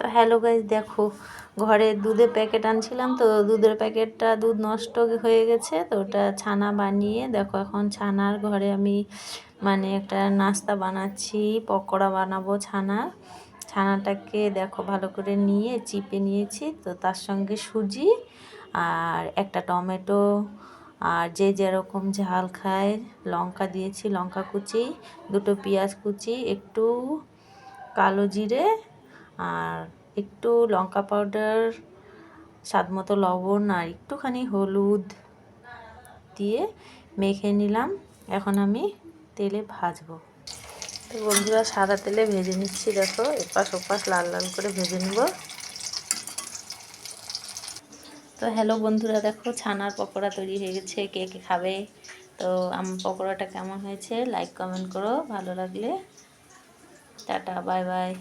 তো hello guys, দেখো ঘরে দুধের প্যাকেট আনছিলাম, তো দুধের প্যাকেটটা দুধ নষ্ট হয়ে গেছে, তো ওটা ছানা বানিয়ে দেখো এখন ছানার ঘরে আমি মানে একটা নাস্তা বানাচ্ছি, পকোড়া বানাবো ছানাটাকে দেখো ভালো করে নিয়ে চিপে নিয়েছি, তো তার সঙ্গে সুজি আর একটা টমেটো আর যে যেরকম ঝাল খায় লঙ্কা দিয়েছি, লঙ্কা কুচি, দুটো পেঁয়াজ কুচি, একটু কালো জিরে আর একটু লঙ্কা পাউডার, স্বাদ মতো লবণ আর একটুখানি হলুদ দিয়ে মেখে নিলাম। এখন আমি তেলে ভাজবো। তো বন্ধুরা সাদা তেলে ভেজে নিচ্ছি, দেখো এপাশ ওপাশ লাল লাল করে ভেজে নেব। তো হ্যালো বন্ধুরা, দেখো ছানার পকোড়া তৈরি হয়ে গেছে। কে কে খাবে? তো আমার পকোড়াটা কেমন হয়েছে লাইক কমেন্ট করো, ভালো লাগলে টাটা বাই বাই।